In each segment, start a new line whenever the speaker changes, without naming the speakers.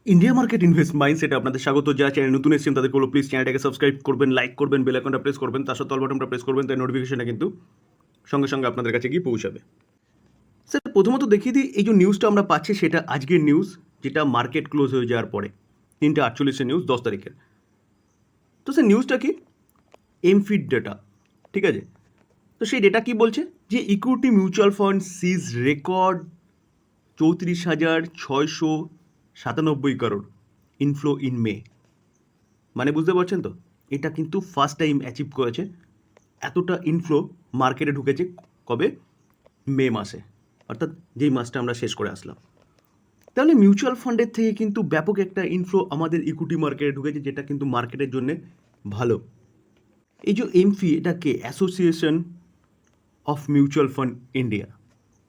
India market invest মাইন্ডসেটে আপনাদের স্বাগত। যারা চ্যানেল নতুন এসেছেন তাদের বলবো প্লিজ চ্যানেলটাকে সাবস্ক্রাইব করবেন, লাইক করবেন, বেল আইকনটা প্রেস করবেন, তার সাথে অল বাটনটা প্রেস করবেন, তাই নোটিফিকেশনটা কিন্তু সঙ্গে সঙ্গে আপনাদের কাছে গিয়ে পৌঁছাবে। স্যার প্রথমত দেখিয়ে দিই, এই যে নিউজটা আমরা পাচ্ছি সেটা আজকের নিউজ, যেটা মার্কেট ক্লোজ হয়ে যাওয়ার পরে 3:48 নিউজ 10 তারিখের। তো স্যার নিউজটা কি? এমফিড ডেটা, ঠিক আছে? তো সেই ডেটা কি বলছে যে equity mutual fund sees record 34,697 crore inflow in May. মানে বুঝতে পারছেন তো, এটা কিন্তু ফার্স্ট টাইম অ্যাচিভ করেছে। এতটা ইনফ্লো মার্কেটে ঢুকেছে কবে? মে মাসে, অর্থাৎ যেই মাসটা আমরা শেষ করে আসলাম। তাহলে মিউচুয়াল ফান্ডের থেকে কিন্তু ব্যাপক একটা ইনফ্লো আমাদের ইকুইটি মার্কেটে ঢুকেছে, যেটা কিন্তু মার্কেটের জন্য ভালো। এই যে এমফি, এটাকে association of mutual fund India,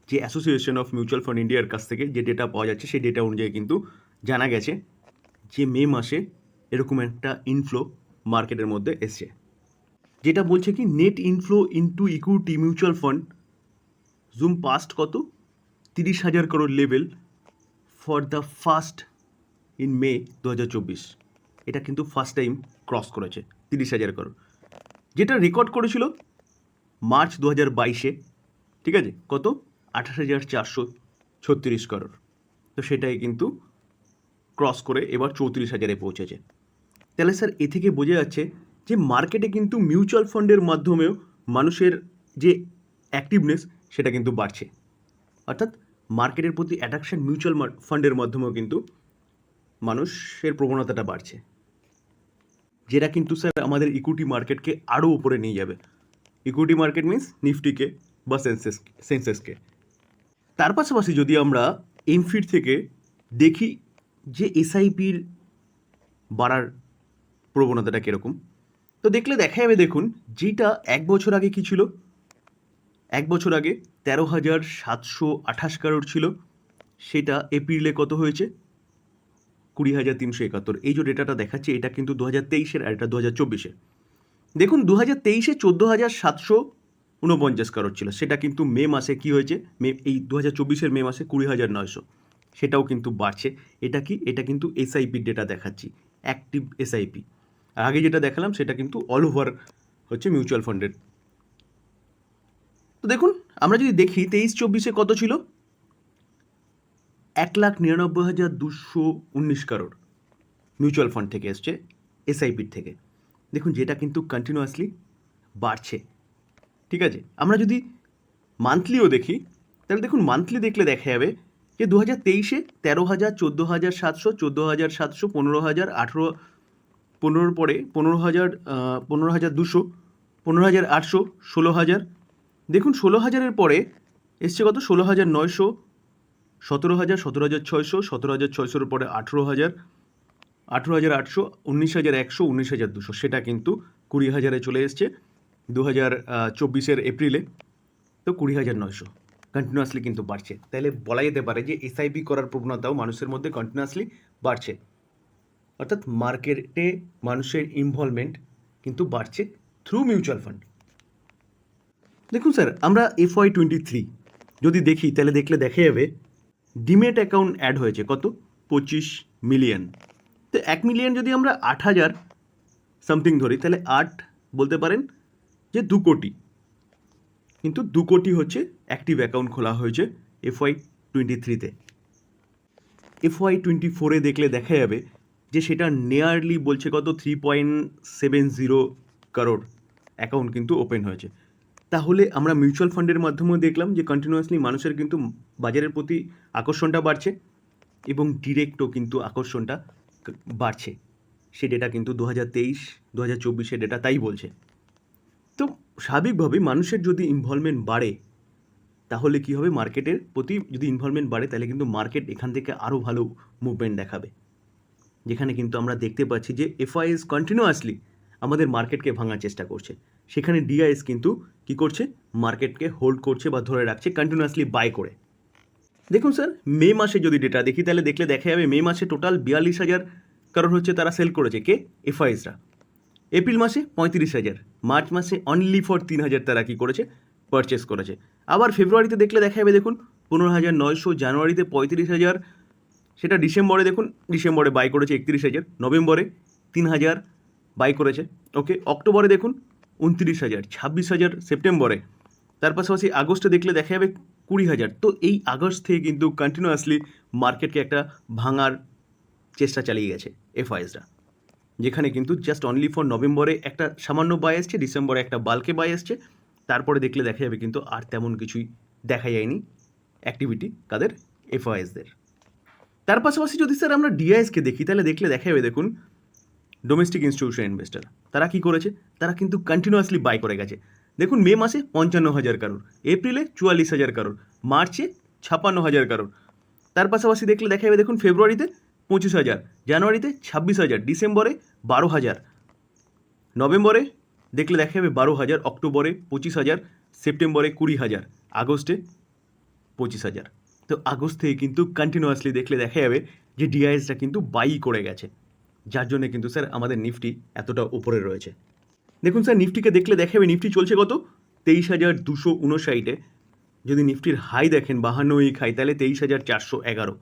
যে অ্যাসোসিয়েশন অফ মিউচুয়াল ফান্ড ইন্ডিয়ার কাছ থেকে যে ডেটা পাওয়া যাচ্ছে, সেই ডেটা অনুযায়ী কিন্তু জানা গেছে যে মে মাসে এরকম একটা ইনফ্লো মার্কেটের মধ্যে এসছে, যেটা বলছে কি net inflow into equity mutual fund zoom past কত 30,000 crore level for the first in May 2024। এটা কিন্তু ফার্স্ট টাইম ক্রস করেছে 30,000 করোড়, যেটা রেকর্ড করেছিল মার্চ 2022-এ, ঠিক আছে? কত? 28,436 করোড়। তো সেটাই কিন্তু ক্রস করে এবার 34,000-এ পৌঁছেছে। তাহলে স্যার এ থেকে বোঝা যাচ্ছে যে মার্কেটে কিন্তু মিউচুয়াল ফান্ডের মাধ্যমেও মানুষের যে অ্যাক্টিভনেস সেটা কিন্তু বাড়ছে, অর্থাৎ মার্কেটের প্রতি অ্যাট্রাকশন মিউচুয়াল ফান্ডের মাধ্যমেও কিন্তু মানুষের প্রবণতাটা বাড়ছে, যেটা কিন্তু স্যার আমাদের ইকুইটি মার্কেটকে আরও উপরে নিয়ে যাবে। ইকুইটি মার্কেট মিন্স নিফটিকে বা সেন্সেক্সকে। তার পাশাপাশি যদি আমরা এমফিড থেকে দেখি যে এসআইপির বাড়ার প্রবণতাটা কীরকম, তো দেখলে দেখা যাবে, দেখুন যেটা এক বছর আগে কী ছিল, এক বছর আগে 13,728 করোড় ছিল, সেটা এপ্রিলে কত হয়েছে? 20,371। এই যে ডেটাটা দেখাচ্ছে এটা কিন্তু 2023-এর, আর এটা 2024-এর। দেখুন 2023-এ 14,749 করোড় ছিল, সেটা কিন্তু মে মাসে কি হয়েছে, এই 2024-এর মে মাসে 20,900, সেটাও কিন্তু বাড়ছে। এটা কি? এটা কিন্তু এসআইপির ডেটা দেখাচ্ছি, অ্যাক্টিভ এসআইপি। আর আগে যেটা দেখালাম সেটা কিন্তু অল ওভার হচ্ছে মিউচুয়াল ফান্ডের। তো দেখুন আমরা যদি দেখি 23-24-এ কত ছিল, 1,99,219 করোড় মিউচুয়াল ফান্ড থেকে এসছে, এসআইপির থেকে। দেখুন যেটা কিন্তু কন্টিনিউয়াসলি বাড়ছে, ঠিক আছে? আমরা যদি মান্থলিও দেখি, তাহলে দেখুন মান্থলি দেখলে দেখা যাবে যে 2023-এ 13,000, 14,700, 14,700, 15,000, 18, 15-র পরে 15,000, 15,200, 15,800, 16,000। দেখুন 16,000-এর পরে এসছে কত? 16,900, 17,000, 17,600, 17,600-র পরে 18,000, 18,800, 19,100, 19,200, সেটা কিন্তু 20,000-এ চলে এসছে 2024-এর এপ্রিলে। তো 20,900 কন্টিনিউয়াসলি কিন্তু বাড়ছে। তাহলে বলা যেতে পারে যে এসআইপি করার প্রবণতাও মানুষের মধ্যে কন্টিনিউয়াসলি বাড়ছে, অর্থাৎ মার্কেটে মানুষের ইনভলভমেন্ট কিন্তু বাড়ছে থ্রু মিউচুয়াল ফান্ড। দেখুন স্যার আমরা FY23 যদি দেখি, তাহলে দেখলে দেখা যাবে ডিমেট অ্যাকাউন্ট অ্যাড হয়েছে কত? 25 মিলিয়ন। তো 1 মিলিয়ন যদি আমরা 8,000 সামথিং ধরি, তাহলে 8 বলতে পারেন যে 2 কোটি, কিন্তু 2 কোটি হচ্ছে অ্যাক্টিভ অ্যাকাউন্ট খোলা হয়েছে FY23-তে। FY24-এ দেখলে দেখা যাবে যে সেটা নিয়ারলি বলছে কত? 3.70 করোড় অ্যাকাউন্ট কিন্তু ওপেন হয়েছে। তাহলে আমরা মিউচুয়াল ফান্ডের মাধ্যমেও দেখলাম যে কন্টিনিউয়াসলি মানুষের কিন্তু বাজারের প্রতি আকর্ষণটা বাড়ছে, এবং ডিরেক্টও কিন্তু আকর্ষণটা বাড়ছে। সে ডেটা কিন্তু 2023-2024-এর ডেটা তাই বলছে। তো স্বাভাবিকভাবে মানুষের যদি ইনভলভমেন্ট বাড়ে, তাহলে কী হবে? মার্কেটের প্রতি যদি ইনভলভমেন্ট বাড়ে, তাহলে কিন্তু মার্কেট এখান থেকে আরও ভালো মুভমেন্ট দেখাবে, যেখানে কিন্তু আমরা দেখতে পাচ্ছি যে এফআইএস কন্টিনিউয়াসলি আমাদের মার্কেটকে ভাঙার চেষ্টা করছে, সেখানে ডিআইএস কিন্তু কী করছে? মার্কেটকে হোল্ড করছে বা ধরে রাখছে কন্টিনিউয়াসলি বাই করে। দেখুন স্যার মে মাসে যদি ডেটা দেখি, তাহলে দেখলে দেখা যাবে মে মাসে টোটাল 42,000 কারণ হচ্ছে তারা সেল করেছে, কে? এফআইএসরা। এপ্রিল মাসে 35,000, মার্চ মাসে অনলি ফর 3,000 তারা কী করেছে? পারচেস করেছে। আবার ফেব্রুয়ারিতে দেখলে দেখা যাবে, দেখুন 15,900, জানুয়ারিতে 35,000, সেটা ডিসেম্বরে দেখুন, ডিসেম্বরে বাই করেছে 31,000, নভেম্বরে 3,000 বাই করেছে, ওকে। অক্টোবরে দেখুন 29,000, 26,000 সেপ্টেম্বরে, তার পাশাপাশি আগস্টে দেখলে দেখা যাবে 20,000। তো এই আগস্ট থেকে কিন্তু কন্টিনিউয়াসলি মার্কেটকে একটা ভাঙার চেষ্টা চালিয়ে গেছে এফআইএসরা, যেখানে কিন্তু জাস্ট অনলি ফর নভেম্বরে একটা সামান্য বাই আসছে, ডিসেম্বরে একটা বাল্কে বাই আসছে, তারপরে দেখলে দেখা যাবে কিন্তু আর তেমন কিছুই দেখা যায়নি অ্যাক্টিভিটি কাদের, এফআইএসদের। তার পাশাপাশি যদি স্যার আমরা ডিআইএসকে দেখি তাহলে দেখলে দেখা যাবে দেখুন ডোমেস্টিক ইনস্টিটিউশন ইনভেস্টার তারা কি করেছে, তারা কিন্তু কন্টিনিউয়াসলি বাই করে গেছে। দেখুন মে মাসে 55,000 কারোর, এপ্রিলে 44,000 কারোর, মার্চে 56,000 কারোর। তার পাশাপাশি দেখলে দেখা যাবে দেখুন ফেব্রুয়ারিতে 25,000, জানুয়ারিতে 26,000, ডিসেম্বরে 12,000, নভেম্বরে দেখলে দেখা যাবে 12,000, অক্টোবরে 25,000, সেপ্টেম্বরে 20,000, আগস্টে 25,000। তো আগস্ট থেকে কিন্তু কন্টিনিউয়াসলি দেখলে দেখা যাবে যে ডিআইএসটা কিন্তু বাই করে গেছে, যার জন্য কিন্তু স্যার আমাদের নিফটি এতটা উপরে রয়েছে। দেখুন স্যার নিফটিকে দেখলে দেখা যাবে নিফটি চলছে কত, 23,259। যদি নিফটির হাই দেখেন 52 হাই, তাহলে 23,411।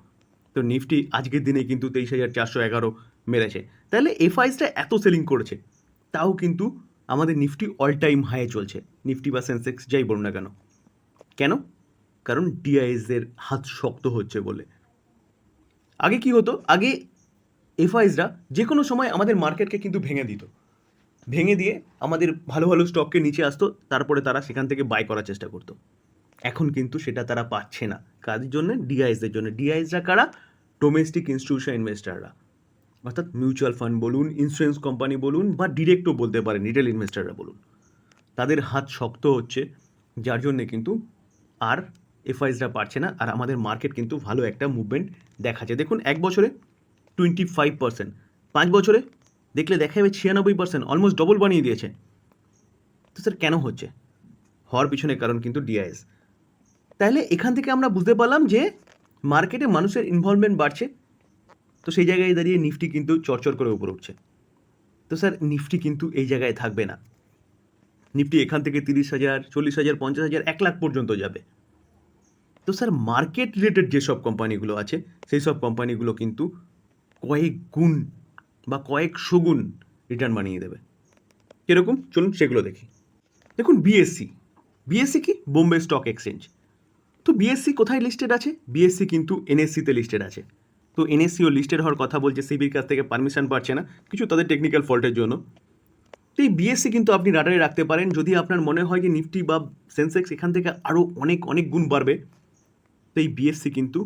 তো নিফটি আজকের দিনে কিন্তু 23,411 মেরেছে। তাহলে এফআইএসটা এত সেলিং করেছে, তাও কিন্তু আমাদের নিফটি অল টাইম হাইয়ে চলছে, নিফটি বা সেন্সেক্স যাই বলুন না কেন। কেন? কারণ ডিআইএসের হাত শক্ত হচ্ছে বলে। আগে কি হতো, আগে এফআইএসরা যে কোনো সময় আমাদের মার্কেটকে কিন্তু ভেঙে দিত, ভেঙে দিয়ে আমাদের ভালো ভালো স্টককে নিচে আসতো, তারপরে তারা সেখান থেকে বাই করার চেষ্টা করতো। এখন কিন্তু সেটা তারা পাচ্ছে না, কাদের জন্য, ডিআইএসদের জন্য। ডিআইএসরা কারা, ডোমেস্টিক ইনস্টিটিউশন ইনভেস্টাররা, অর্থাৎ মিউচুয়াল ফান্ড বলুন, ইন্স্যুরেন্স কোম্পানি বলুন, বা ডিরেক্টও বলতে পারেন রিটেল ইনভেস্টাররা বলুন, তাদের হাত শক্ত হচ্ছে, যার জন্যে কিন্তু আর এফআইএসরা পারছে না, আর আমাদের মার্কেট কিন্তু ভালো একটা মুভমেন্ট দেখাচ্ছে। দেখুন 1 বছরে 25%, 5 বছরে দেখলে দেখা যাবে 96%, অলমোস্ট ডবল বানিয়ে দিয়েছে। তো স্যার কেন হচ্ছে, হওয়ার পিছনে কারণ কিন্তু ডিআইএস। তাহলে এখান থেকে আমরা বুঝতে পারলাম যে মার্কেটে মানুষের ইনভলভমেন্ট বাড়ছে, তো সেই জায়গায় দাঁড়িয়ে নিফটি কিন্তু চরচর করে উপরে উঠছে। তো স্যার নিফটি কিন্তু এই জায়গায় থাকবে না, নিফটি এখান থেকে 30,000, 40,000, 50,000, 1 লাখ পর্যন্ত যাবে। তো স্যার মার্কেট রিলেটেড যেসব কোম্পানিগুলো আছে সেই সব কোম্পানিগুলো কিন্তু কয়েক গুণ বা কয়েকশো গুণ রিটার্ন বানিয়ে দেবে। কীরকম, চলুন সেগুলো দেখি। দেখুন বিএসসি, বিএসসি কি, বোম্বে স্টক এক্সচেঞ্জ। তো বিএসসি কোথায় লিস্টেড আছে, বিএসসি কিন্তু এনএসসিতে লিস্টেড আছে। তো এনএসসিও লিস্টেড হওয়ার কথা বলছে, সিবির কাছ থেকে পারমিশন পাচ্ছে না কিছু তাদের টেকনিক্যাল ফল্টের জন্য। তো এই বিএসসি কিন্তু আপনি রাডারে রাখতে পারেন, যদি আপনার মনে হয় যে নিফটি বা সেন্সেক্স এখান থেকে আরও অনেক অনেক গুণ বাড়বে। তো এই বিএসসি কিন্তু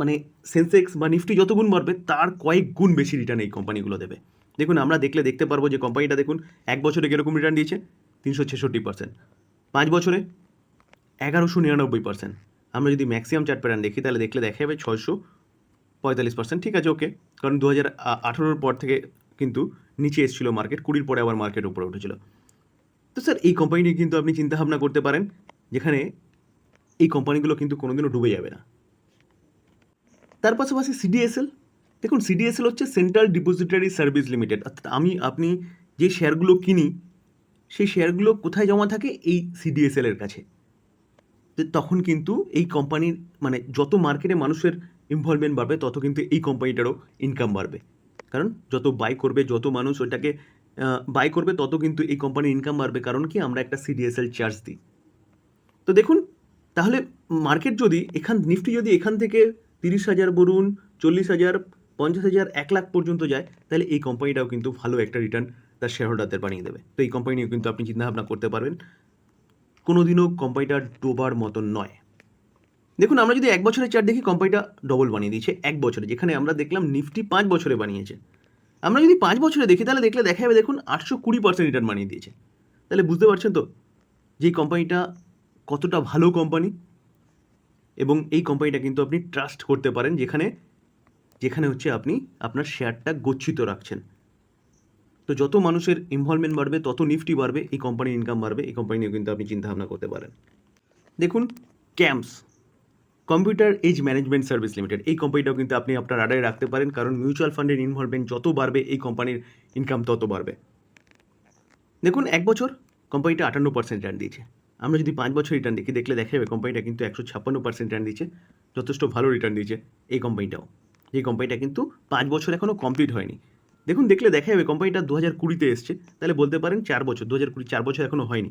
মানে সেন্সেক্স বা নিফটি যত গুণ বাড়বে তার কয়েক গুণ বেশি রিটার্ন এই কোম্পানিগুলো দেবে। দেখুন আমরা দেখলে দেখতে পারবো যে কোম্পানিটা দেখুন 1 বছরে কীরকম রিটার্ন দিয়েছে, 366%, 5 বছরে 1199%। আমরা যদি ম্যাক্সিমাম চার্ট প্যাটার্ন দেখি তাহলে দেখলে দেখা যাবে 645%। ঠিক আছে, ওকে, কারণ 2018 পর থেকে কিন্তু নিচে এসেছিলো মার্কেট, 20 পরে আবার মার্কেট উপরে উঠেছিল। তো স্যার এই কোম্পানি নিয়ে কিন্তু আপনি চিন্তাভাবনা করতে পারেন, যেখানে এই কোম্পানিগুলো কিন্তু কোনোদিনও ডুবে যাবে না। তার পাশাপাশি সিডিএসএল, দেখুন সিডিএসএল হচ্ছে সেন্ট্রাল ডিপোজিটারি সার্ভিস লিমিটেড, অর্থাৎ আপনি যে শেয়ারগুলো কিনি সেই শেয়ারগুলো কোথায় জমা থাকে, এই সিডিএসএলের কাছে। তো তখন কিন্তু এই কোম্পানির মানে যত মার্কেটে মানুষের ইনভলভমেন্ট বাড়বে তত কিন্তু এই কোম্পানিটারও ইনকাম বাড়বে, কারণ যত বাই করবে, যত মানুষ ওইটাকে বাই করবে, তত কিন্তু এই কোম্পানির ইনকাম বাড়বে, কারণ কি আমরা একটা সিডিএসএল চার্জ দিই। তো দেখুন তাহলে মার্কেট যদি নিফটি যদি এখান থেকে 30,000 বলুন, 40,000, 50,000, 1 লাখ পর্যন্ত যায়, তাহলে এই কোম্পানিটাও কিন্তু ভালো একটা রিটার্ন তার শেয়ার হোল্ডারদের বানিয়ে দেবে। তো এই কোম্পানি নিয়েও কিন্তু আপনি চিন্তাভাবনা করতে পারবেন, কোনোদিনও কোম্পানিটা ডোবার মতন নয়। দেখুন আমরা যদি 1 বছরের চার্ট দেখি, কোম্পানিটা ডবল বানিয়ে দিয়েছে 1 বছরে, যেখানে আমরা দেখলাম নিফটি 5 বছরে বানিয়েছে। আমরা যদি 5 বছরে দেখি তাহলে দেখলে দেখা যাবে দেখুন 820% রিটার্ন বানিয়ে দিয়েছে। তাহলে বুঝতে পারছেন তো যে এই কোম্পানিটা কতটা ভালো কোম্পানি, এবং এই কোম্পানিটা কিন্তু আপনি ট্রাস্ট করতে পারেন, যেখানে হচ্ছে আপনি আপনার শেয়ারটা গচ্ছিত রাখছেন। তো যত মানুষের ইনভলভমেন্ট বাড়বে তত নিফটি বাড়বে, এই কোম্পানির ইনকাম বাড়বে, এই কোম্পানি নিয়েও কিন্তু আপনি চিন্তাভাবনা করতে পারেন। দেখুন CAMS, computer age management service limited, এই কোম্পানিটাও কিন্তু আপনি আপনার রাডারে রাখতে পারেন, কারণ মিউচুয়াল ফান্ডের ইনভলভমেন্ট যত বাড়বে এই কোম্পানির ইনকাম তত বাড়বে। দেখুন 1 বছর কোম্পানিটা 58% রিটার্ন দিয়েছে। আমরা যদি 5 বছর রিটার্ন দেখি দেখলে দেখা যাবে কোম্পানিটা কিন্তু 156% রিটার্ন দিচ্ছে। যথেষ্ট ভালো রিটার্ন দিয়েছে এই কোম্পানিটাও। এই কোম্পানিটা কিন্তু 5 বছর এখনও কমপ্লিট হয়নি। দেখুন, দেখলে দেখা যাবে কোম্পানিটা 2020-তে এসছে, তাহলে বলতে পারেন 4 বছর, 2020 4 বছর এখনও হয়নি।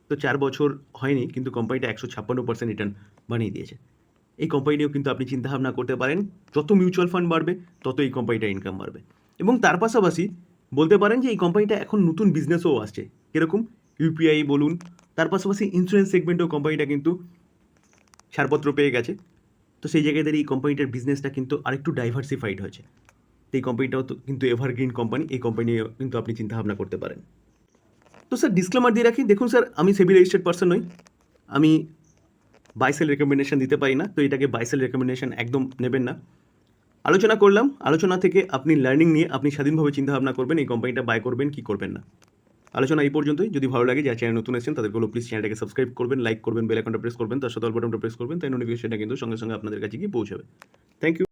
তো 4 বছর হয়নি, কিন্তু কোম্পানিটা 156% রিটার্ন বানিয়ে দিয়েছে। এই কোম্পানিও কিন্তু আপনি চিন্তাভাবনা করতে পারেন, যত মিউচুয়াল ফান্ড বাড়বে তত এই কোম্পানিটার ইনকাম বাড়বে। এবং তার পাশাপাশি বলতে পারেন যে এই কোম্পানিটা এখন নতুন বিজনেসও আসছে, কীরকম ইউপিআই বলুন, তার পাশাপাশি ইন্স্যুরেন্স সেগমেন্টেও কোম্পানিটা কিন্তু ছাড়পত্র পেয়ে গেছে। তো সেই জায়গায় দাঁড়িয়ে এই কোম্পানিটার বিজনেসটা কিন্তু আরেকটু ডাইভার্সিফাইড হয়েছে। তো এই কোম্পানিটাও তো কিন্তু এভারগ্রিন কোম্পানি, এই কোম্পানি কিন্তু আপনি চিন্তাভাবনা করতে পারেন। তো স্যার ডিসক্লেমার দিয়ে রাখি, দেখুন স্যার, আমি সেবি রেজিস্টার্ড পার্সন নই, আমি বাই সেল রেকমেন্ডেশন দিতে পারি না, তো এটাকে বাই সেল রেকমেন্ডেশন একদম নেবেন না। আলোচনা করলাম, আলোচনা থেকে আপনি লার্নিং নিয়ে আপনি স্বাধীনভাবে চিন্তাভাবনা করবেন এই কোম্পানিটা বাই করবেন কি করবেন না। আলোচনা এই পর্যন্তই। যদি ভালো লাগে, যারা চ্যানেল নতুন এসেছেন তাদের বলো প্লিজ চ্যানেলটাকে সাবস্ক্রাইব করবেন, লাইক করবেন, বেল আইকনটা প্রেস করবেন, তার সাথে অল বাটনটা প্রেস করবেন, তাই নোটিফিকেশনটা কিন্তু সঙ্গে সঙ্গে আপনাদের কাছে গিয়ে পৌঁছাবে। Thank you.